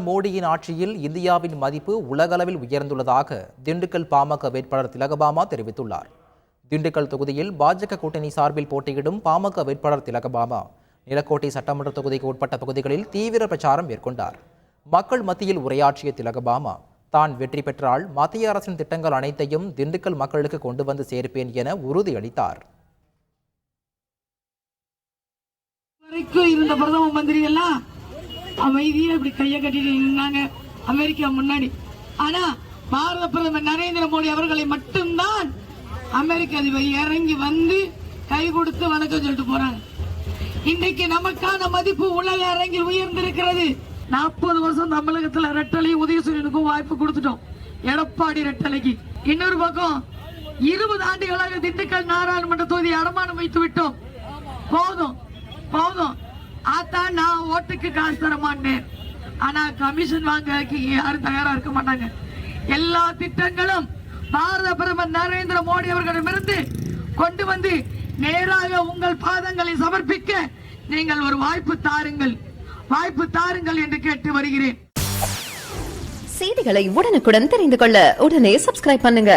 மோடியின் ஆட்சியில் இந்தியாவின் மதிப்பு உலகளவில் உயர்ந்துள்ளதாக திண்டுக்கல் பாமக வேட்பாளர் திலகபாமா தெரிவித்துள்ளார். திண்டுக்கல் தொகுதியில் பாஜக கூட்டணி சார்பில் போட்டியிடும் பாமக வேட்பாளர் திலகபாமா நிலக்கோட்டை சட்டமன்ற தொகுதிக்கு உட்பட்ட பகுதிகளில் தீவிர பிரச்சாரம் மேற்கொண்டார். மக்கள் மத்தியில் உரையாற்றிய திலகபாமா தான் வெற்றி பெற்றால் மத்திய அரசின் திட்டங்கள் அனைத்தையும் திண்டுக்கல் மக்களுக்கு கொண்டு வந்து சேர்ப்பேன் என உறுதியளித்தார். இருந்த பிரதம மந்திரி எல்லாம் அமைதியா இப்படி கையை கட்டிட்டு இருந்தாங்க அமெரிக்கா முன்னாடி. ஆனா பாரத பிரதமர் நரேந்திர மோடி அவர்களை மட்டும்தான் அமெரிக்க அதிபர் இறங்கி வந்து கை கொடுத்து வணக்கம் சொல்லிட்டு போறாங்க. இன்றைக்கு நமக்கான மதிப்பு உலக அரங்கில் உயர்ந்திருக்கிறது. 40 வருஷம் தமிழகத்தில் ரெட்டலை உதயசூரியனுக்கும் வாய்ப்பு கொடுத்துட்டோம், எடப்பாடி ரெட்டலைக்கு. இன்னொரு பக்கம் 20 ஆண்டுகளாக திண்டுக்கல் நாடாளுமன்ற தொகுதி அடமானம் வைத்து விட்டோம். போதும் போதும், அதான் நான் ஓட்டுக்கு காசு தர மாட்டேன், ஆனா கமிஷன் வாங்க யாரும் தயாரா இருக்க மாட்டாங்க. எல்லா திட்டங்களும் பாரத பிரதமர் நரேந்திர மோடி அவர்களிடமிருந்து கொண்டு வந்து நேராக உங்கள் பாதங்களை சமர்ப்பிக்க நீங்கள் ஒரு வாய்ப்பு தாருங்கள் என்று கேட்டு வருகிறேன். செய்திகளை உடனுக்குடன் தெரிந்து கொள்ள உடனே சப்ஸ்கிரைப் பண்ணுங்க.